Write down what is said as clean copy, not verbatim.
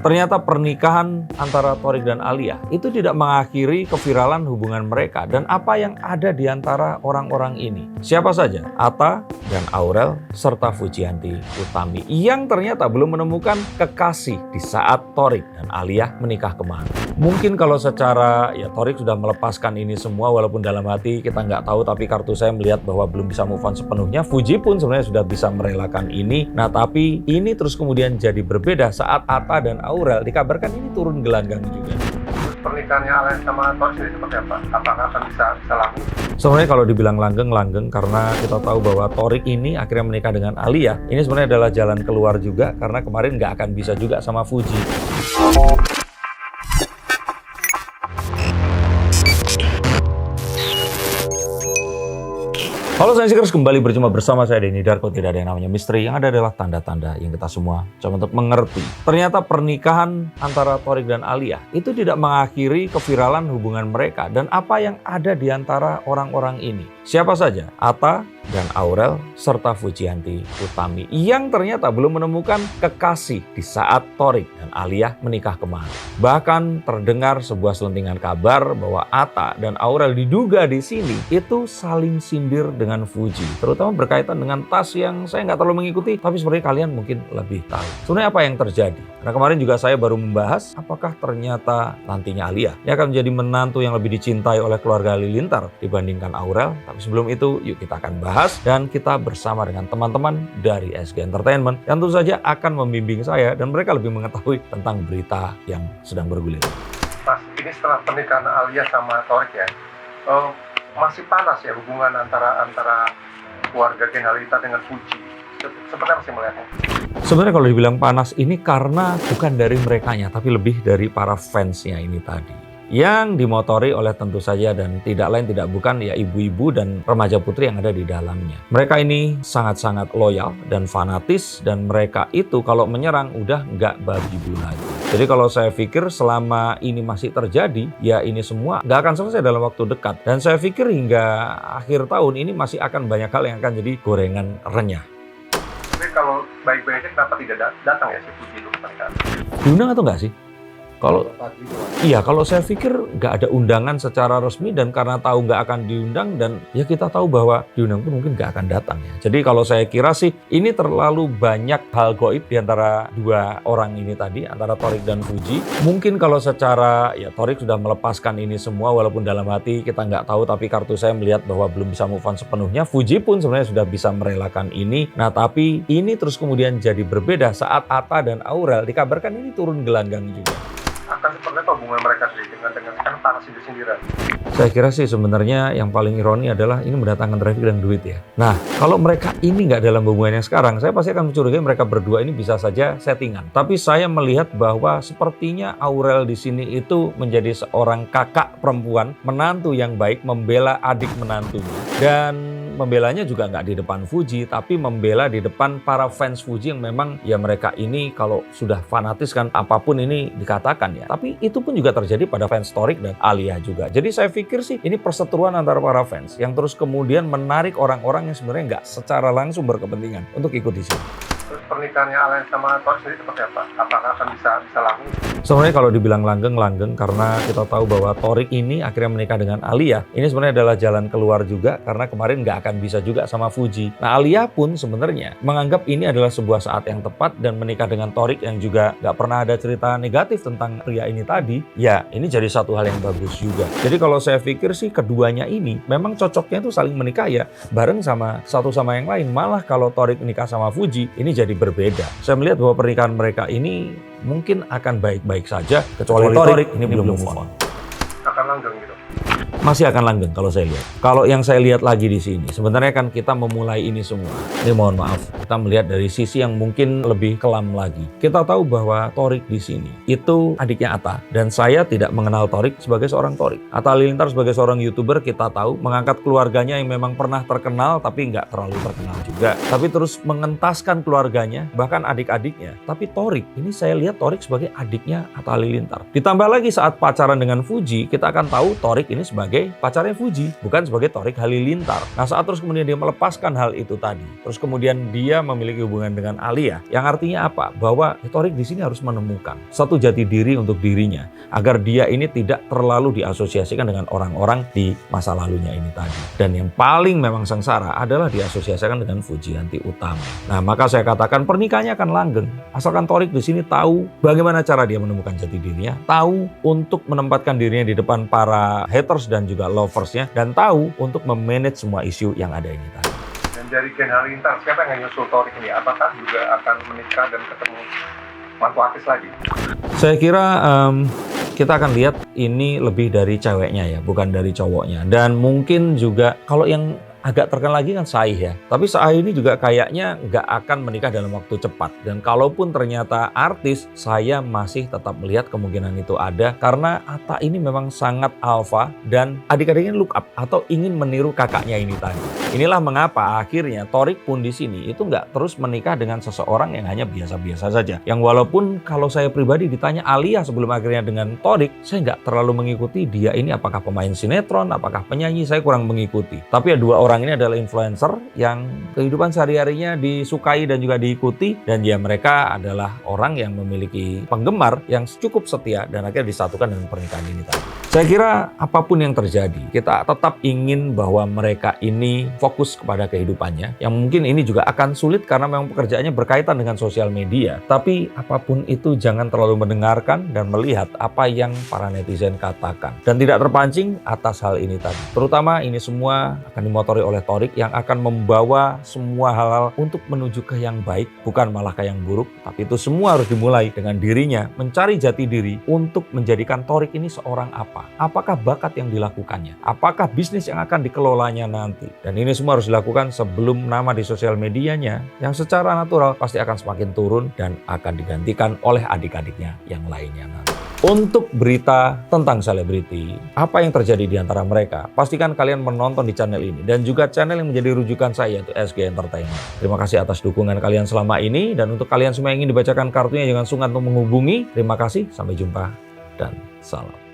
Ternyata pernikahan antara Thorik dan Alia itu tidak mengakhiri keviralan hubungan mereka dan apa yang ada di antara orang-orang ini. Siapa saja? Atta dan Aurel serta Fujianti Utami yang ternyata belum menemukan kekasih di saat Thorik dan Alia menikah kemarin. Mungkin kalau secara Thorik sudah melepaskan ini semua walaupun dalam hati kita nggak tahu, tapi kartu saya melihat bahwa belum bisa move on sepenuhnya. Fuji pun sebenarnya sudah bisa merelakan ini. Nah tapi ini terus kemudian jadi berbeda saat Atta dan Aurel dikabarkan ini turun gelanggang juga. Pernikahannya Alia sama Thorik ini seperti apa? Apakah akan bisa langgeng? Sebenarnya kalau dibilang langgeng karena kita tahu bahwa Thorik ini akhirnya menikah dengan Alia. Ini sebenarnya adalah jalan keluar juga karena kemarin nggak akan bisa juga sama Fuji. Halo Science-Seekers, kembali berjumpa bersama saya Denny Darko. Tidak ada yang namanya misteri, yang ada adalah tanda-tanda yang kita semua coba untuk mengerti. Ternyata pernikahan antara Thorik dan Alia itu tidak mengakhiri keviralan hubungan mereka dan apa yang ada di antara orang-orang ini. Siapa saja? Atta dan Aurel serta Fujianti Utami yang ternyata belum menemukan kekasih di saat Thorik dan Alia menikah kemarin. Bahkan terdengar sebuah selentingan kabar bahwa Atta dan Aurel diduga di sini itu saling sindir dengan Fuji, terutama berkaitan dengan tas yang saya nggak terlalu mengikuti, tapi sebenarnya kalian mungkin lebih tahu. Sebenarnya apa yang terjadi? Karena kemarin juga saya baru membahas apakah ternyata nantinya Alia ini akan menjadi menantu yang lebih dicintai oleh keluarga Halilintar dibandingkan Aurel. Tapi sebelum itu, yuk kita akan bahas dan kita bersama dengan teman-teman dari SG Entertainment yang tentu saja akan membimbing saya dan mereka lebih mengetahui tentang berita yang sedang bergulir. Mas, ini setelah pernikahan Alia sama Thorik ya, masih panas ya hubungan antara keluarga Gen Halilintar dengan Fuji. Seperti apa sih melihatnya? Sebenarnya kalau dibilang panas ini karena bukan dari merekanya, tapi lebih dari para fansnya ini tadi. Yang dimotori oleh tentu saja dan tidak lain tidak bukan ibu-ibu dan remaja putri yang ada di dalamnya. Mereka ini sangat-sangat loyal dan fanatis dan mereka itu kalau menyerang udah nggak babi bu lagi. Jadi kalau saya pikir selama ini masih terjadi, ini semua nggak akan selesai dalam waktu dekat. Dan saya pikir hingga akhir tahun ini masih akan banyak hal yang akan jadi gorengan renyah. Tapi kalau baik-baiknya kenapa tidak datang ya si Fuji itu pernikahan? Diundang atau nggak sih? Kalau saya pikir nggak ada undangan secara resmi dan karena tahu nggak akan diundang dan kita tahu bahwa diundang pun mungkin nggak akan datang ya. Jadi kalau saya kira sih ini terlalu banyak hal goib di antara dua orang ini tadi, antara Thorik dan Fuji. Mungkin kalau secara Thorik sudah melepaskan ini semua walaupun dalam hati kita nggak tahu, tapi kartu saya melihat bahwa belum bisa move on sepenuhnya. Fuji pun sebenarnya sudah bisa merelakan ini. Nah tapi ini terus kemudian jadi berbeda saat Atta dan Aurel dikabarkan ini turun gelanggang juga. Akan seperti apa hubungan mereka sendiri dengan kan panas sindir-sindiran? Saya kira sih sebenarnya yang paling ironi adalah ini mendatangkan traffic dan duit ya. Nah, kalau mereka ini nggak dalam hubungan yang sekarang, saya pasti akan mencurigai mereka berdua ini bisa saja settingan. Tapi saya melihat bahwa sepertinya Aurel di sini itu menjadi seorang kakak perempuan, menantu yang baik, membela adik menantunya. Dan membelanya juga nggak di depan Fuji, tapi membela di depan para fans Fuji yang memang mereka ini kalau sudah fanatis kan apapun ini dikatakan ya. Tapi itu pun juga terjadi pada fans Thorik dan Alia juga. Jadi saya pikir sih ini perseteruan antara para fans yang terus kemudian menarik orang-orang yang sebenarnya nggak secara langsung berkepentingan untuk ikut di sini. Terus pernikahannya Alia sama Thorik sendiri seperti apa? Apakah akan bisa langgeng? Sebenarnya kalau dibilang langgeng karena kita tahu bahwa Thorik ini akhirnya menikah dengan Alia. Ini sebenarnya adalah jalan keluar juga karena kemarin nggak akan bisa juga sama Fuji. Nah Alia pun sebenarnya menganggap ini adalah sebuah saat yang tepat dan menikah dengan Thorik yang juga nggak pernah ada cerita negatif tentang pria ini tadi. Ya ini jadi satu hal yang bagus juga. Jadi kalau saya pikir sih keduanya ini memang cocoknya itu saling menikah bareng sama satu sama yang lain. Malah kalau Thorik nikah sama Fuji ini jadi berbeda. Saya melihat bahwa pernikahan mereka ini mungkin akan baik-baik saja kecuali Thorik ini belum move on. Akan langgeng gitu. Masih akan langgeng kalau saya lihat. Kalau yang saya lihat lagi di sini, sebenarnya kan kita memulai ini semua. Ini mohon maaf, kita melihat dari sisi yang mungkin lebih kelam lagi. Kita tahu bahwa Thorik di sini itu adiknya Atta dan saya tidak mengenal Thorik sebagai seorang Thorik. Atta Halilintar sebagai seorang YouTuber kita tahu mengangkat keluarganya yang memang pernah terkenal tapi nggak terlalu terkenal juga. Tapi terus mengentaskan keluarganya, bahkan adik-adiknya. Tapi Thorik, ini saya lihat Thorik sebagai adiknya Atta Halilintar. Ditambah lagi saat pacaran dengan Fuji, kita akan tahu Thorik ini sebagai sebagai pacarnya Fuji, bukan sebagai Thorik Halilintar. Nah, saat terus kemudian dia melepaskan hal itu tadi, terus kemudian dia memiliki hubungan dengan Alia, yang artinya apa? Bahwa Thorik di sini harus menemukan satu jati diri untuk dirinya, agar dia ini tidak terlalu diasosiasikan dengan orang-orang di masa lalunya ini tadi. Dan yang paling memang sengsara adalah diasosiasikan dengan Fujianti Utami. Nah, maka saya katakan pernikahannya akan langgeng, asalkan Thorik di sini tahu bagaimana cara dia menemukan jati dirinya, tahu untuk menempatkan dirinya di depan para haters dan juga loversnya, dan tahu untuk memanage semua isu yang ada ini tadi. Dan dari Gen Halilintar, siapa yang nyusul Thorik ini? Apakah juga akan menikah dan ketemu mantu artis lagi? Saya kira kita akan lihat ini lebih dari ceweknya ya, bukan dari cowoknya. Dan mungkin juga kalau yang agak terkenal lagi kan Saih ya. Tapi Saih ini juga kayaknya nggak akan menikah dalam waktu cepat. Dan kalaupun ternyata artis, saya masih tetap melihat kemungkinan itu ada. Karena Atta ini memang sangat alfa dan adik-adiknya look up atau ingin meniru kakaknya ini tadi. Inilah mengapa akhirnya Thorik pun di sini itu nggak terus menikah dengan seseorang yang hanya biasa-biasa saja. Yang walaupun kalau saya pribadi ditanya Alia sebelum akhirnya dengan Thorik, saya nggak terlalu mengikuti dia ini apakah pemain sinetron, apakah penyanyi, saya kurang mengikuti. Tapi ya dua orang ini adalah influencer yang kehidupan sehari-harinya disukai dan juga diikuti, dan ya mereka adalah orang yang memiliki penggemar yang cukup setia dan akhirnya disatukan dengan pernikahan ini tadi. Saya kira apapun yang terjadi, kita tetap ingin bahwa mereka ini fokus kepada kehidupannya, yang mungkin ini juga akan sulit karena memang pekerjaannya berkaitan dengan sosial media. Tapi apapun itu jangan terlalu mendengarkan dan melihat apa yang para netizen katakan, dan tidak terpancing atas hal ini tadi. Terutama ini semua akan dimotori oleh Thorik yang akan membawa semua hal-hal untuk menuju ke yang baik, bukan malah ke yang buruk. Tapi itu semua harus dimulai dengan dirinya mencari jati diri untuk menjadikan Thorik ini seorang apa. Apakah bakat yang dilakukannya? Apakah bisnis yang akan dikelolanya nanti? Dan ini semua harus dilakukan sebelum nama di sosial medianya yang secara natural pasti akan semakin turun dan akan digantikan oleh adik-adiknya yang lainnya nanti. Untuk berita tentang selebriti, apa yang terjadi di antara mereka, pastikan kalian menonton di channel ini dan juga channel yang menjadi rujukan saya, yaitu SG Entertainment. Terima kasih atas dukungan kalian selama ini, dan untuk kalian semua yang ingin dibacakan kartunya jangan sungkan untuk menghubungi. Terima kasih, sampai jumpa dan salam.